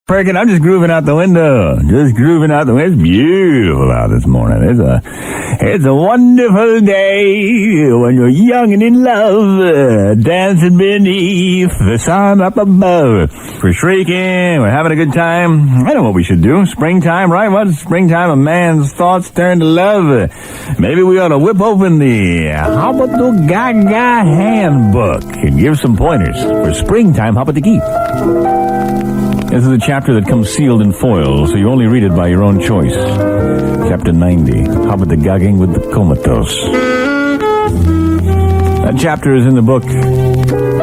Perkin, I'm just grooving out the window. Just grooving out the window. It's beautiful out this morning. It's a wonderful day when you're young and in love, dancing beneath the sun up above. We're shrieking. We're having a good time. I know what we should do. Springtime, right? What's springtime? A man's thoughts turn to love. Maybe we ought to whip open the Hobbledogaga Handbook and give some pointers for springtime Hobbledogaga. This is a chapter that comes sealed in foil, so you only read it by your own choice. Chapter 90, Hobbledogagging with the comatose. That chapter is in the book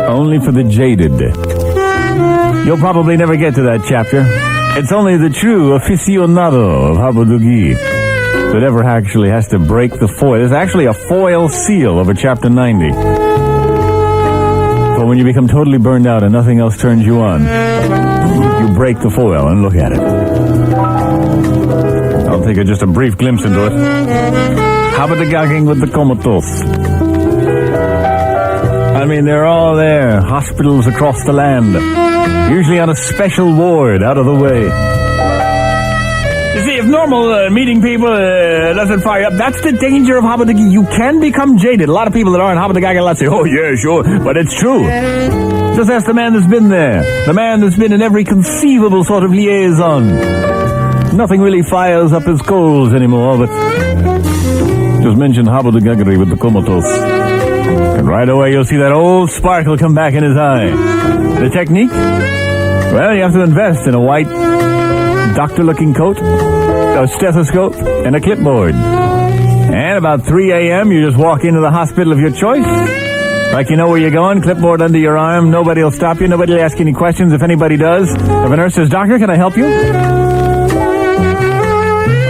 only for the jaded. You'll probably never get to that chapter. It's only the true aficionado of Hobbledogaga that ever actually has to break the foil. There's actually a foil seal over chapter 90. But when you become totally burned out and nothing else turns you on, you break the foil and look at it. I'll take just a brief glimpse into it. Hobbledogagging with the comatose. I mean, they're all there. Hospitals across the land. Usually on a special ward out of the way. You see, if normal meeting people doesn't fire you up, that's the danger of Hobbledogaga. You can become jaded. A lot of people that aren't Hobbledogaga say, oh, yeah, sure. But it's true. Just ask the man that's been there. The man that's been in every conceivable sort of liaison. Nothing really fires up his coals anymore, but just mention Hobbledogaga with the comatose. And right away you'll see that old sparkle come back in his eye. The technique? Well, you have to invest in a white doctor-looking coat, a stethoscope, and a clipboard. And about 3 a.m. you just walk into the hospital of your choice. Like you know where you're going, clipboard under your arm, nobody will stop you, nobody will ask you any questions. If anybody does, if a nurse says, doctor, can I help you?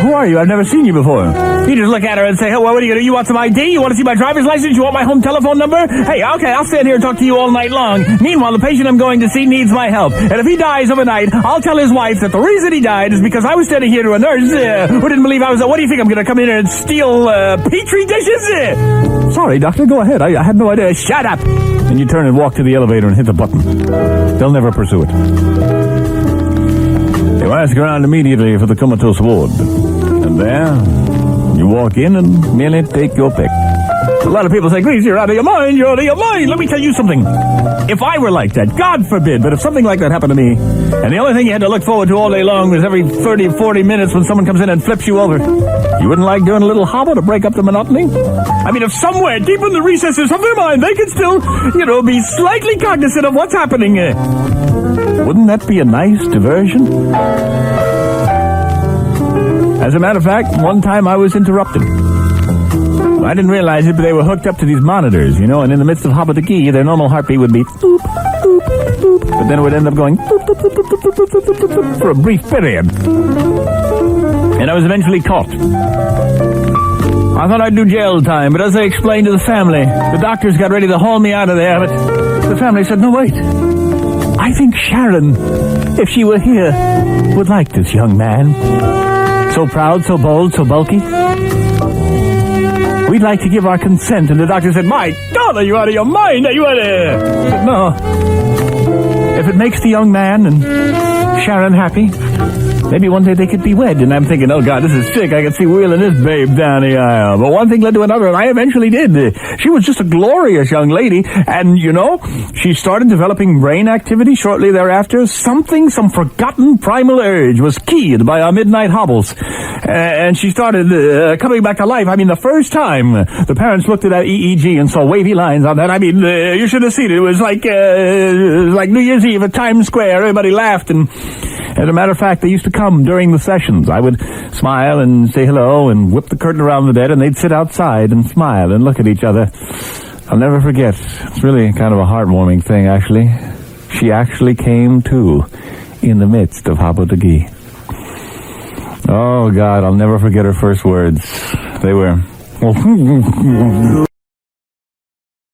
Who are you? I've never seen you before. You just look at her and say, hey, well, what are you going to do? You want some ID? You want to see my driver's license? You want my home telephone number? Hey, okay, I'll stand here and talk to you all night long. Meanwhile, the patient I'm going to see needs my help. And if he dies overnight, I'll tell his wife that the reason he died is because I was standing here to a nurse who didn't believe I was... What do you think? I'm going to come in here and steal Petri dishes? Sorry, doctor, go ahead. I had no idea. Shut up! And you turn and walk to the elevator and hit the button. They'll never pursue it. You ask around immediately for the comatose ward. And there, you walk in and merely take your pick. A lot of people say, Grease, you're out of your mind, you're out of your mind. Let me tell you something. If I were like that, God forbid, but if something like that happened to me, and the only thing you had to look forward to all day long was every 30, 40 minutes when someone comes in and flips you over, you wouldn't like doing a little hobble to break up the monotony? I mean, if somewhere deep in the recesses of their mind they could still, be slightly cognizant of what's happening, wouldn't that be a nice diversion? As a matter of fact, one time I was interrupted. I didn't realize it, but they were hooked up to these monitors, and in the midst of Hobbledogaga, their normal heartbeat would be boop, boop, boop, but then it would end up going boop, boop, boop, boop, boop, boop, boop, boop, boop, for a brief period. And I was eventually caught. I thought I'd do jail time, but as I explained to the family, the doctors got ready to haul me out of there, but the family said, no, wait. I think Sharon, if she were here, would like this young man. So proud, so bold, so bulky. We'd like to give our consent. And the doctor said, my God, are you out of your mind? Are you out of... But no. If it makes the young man and Sharon happy, maybe one day they could be wed. And I'm thinking, oh God, this is sick. I could see wheeling this babe down the aisle. But one thing led to another, and I eventually did. She was just a glorious young lady. And, she started developing brain activity shortly thereafter. Some forgotten primal urge was keyed by our midnight hobbles. And she started coming back to life. I mean, the first time the parents looked at that EEG and saw wavy lines on that, I mean, you should have seen it. It was like New Year's Eve at Times Square. Everybody laughed, and as a matter of fact, they used to come during the sessions. I would smile and say hello and whip the curtain around the bed, and they'd sit outside and smile and look at each other. I'll never forget. It's really kind of a heartwarming thing, actually. She actually came to in the midst of Hobbledogaga. Oh, God, I'll never forget her first words. They were...